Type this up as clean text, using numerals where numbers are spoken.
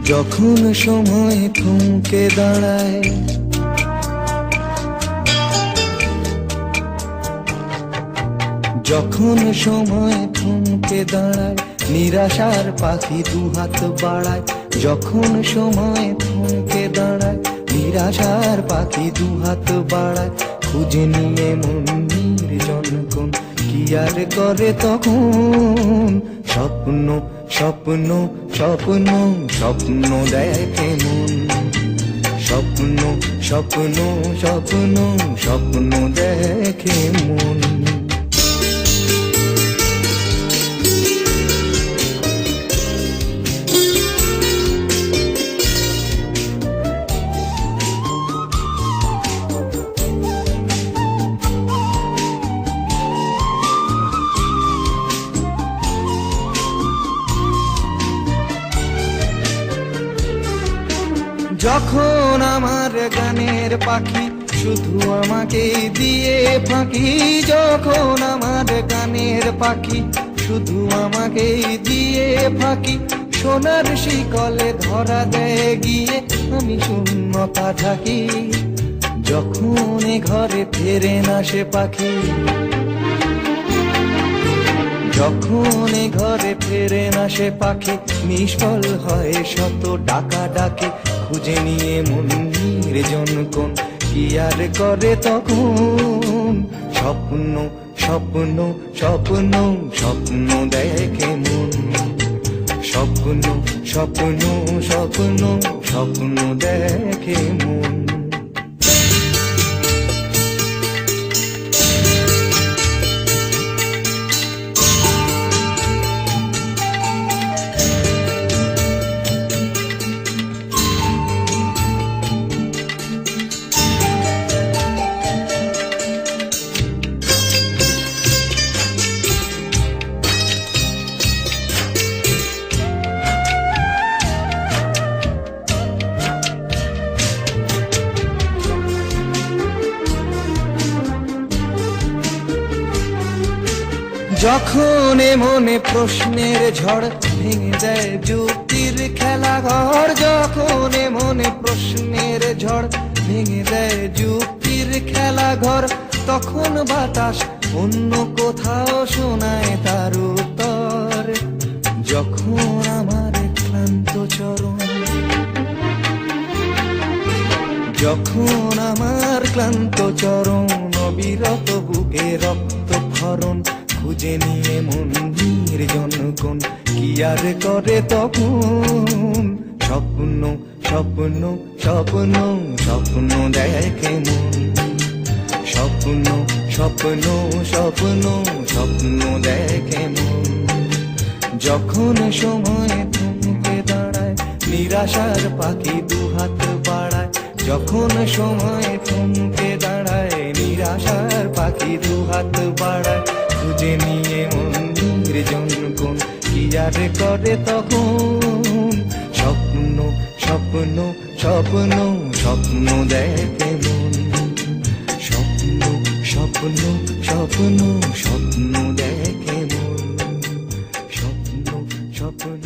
যখন সময় থমকে দাঁড়ায়, যখন সময় থমকে দাঁড়ায়, নিরাশার পাখি দুহাত বাড়ায়। যখন সময় থমকে দাঁড়ায়, নিরাশার পাখি দুহাত বাড়ায়। খুঁজে নিয়ে মন নির্জন কোন কি আর করে তখন। স্বপ্ন স্বপ্ন স্বপ্ন স্বপ্ন দেখে মন। স্বপ্ন স্বপ্ন স্বপ্ন স্বপ্ন দেখে মন। যখন আমার গানের পাখি শুধু আমাকে দিয়ে ফাঁকি। যখন আমার গানের পাখি শুধু আমাকে দিয়ে ফাঁকি। সোনার শিকলে ধরা দেয় গিয়ে আমি শূন্যতা থাকি। যখন ঘরে ফেরে না সে পাখি, যখন ঘরে ফেরে না সে পাখি, নিষ্ফল হয় শত ডাকা ডাকে। খুঁজে নিয়ে মন নির্জন কোন কি আর করে তখন। স্বপ্ন স্বপ্ন স্বপ্ন স্বপ্ন দেখে মন। স্বপ্ন স্বপ্ন স্বপ্ন স্বপ্ন দেখে মন। যখন মনে প্রশ্নের ঝড় ভেঙে দেয় যুক্তির খেলা ঘর। যখন মনে প্রশ্নের ঝড় ভেঙে দেয় যুক্তির খেলা ঘর, তখন বাতাস অন্য কোথাও শোনায় তার উত্তর। যখন আমার ক্লান্ত চরণ, যখন আমার ক্লান্ত চরণ, অবিরত বুকে রক্ত ক্ষরণ। খুঁজে নিয়ে মন নির্জন কোন কি আর করে তখন। স্বপ্ন স্বপ্ন স্বপ্ন স্বপ্ন দেখে মন। স্বপ্ন স্বপ্ন স্বপ্ন স্বপ্ন দেখে মন। যখন সময় থমকে দাঁড়ায়, নিরাশার পাখি দুহাত বাড়ায়। যখন সময় থমকে দাঁড়ায়, নিরাশার পাখি দুহাত বাড়ায়। খুঁজে নিয়ে মন নির্জন কোন কি আর করে তখন। স্বপ্ন স্বপ্ন স্বপ্ন স্বপ্ন দেখে মন। স্বপ্ন স্বপ্ন স্বপ্ন স্বপ্ন দেখে মন। স্বপ্ন স্বপ্ন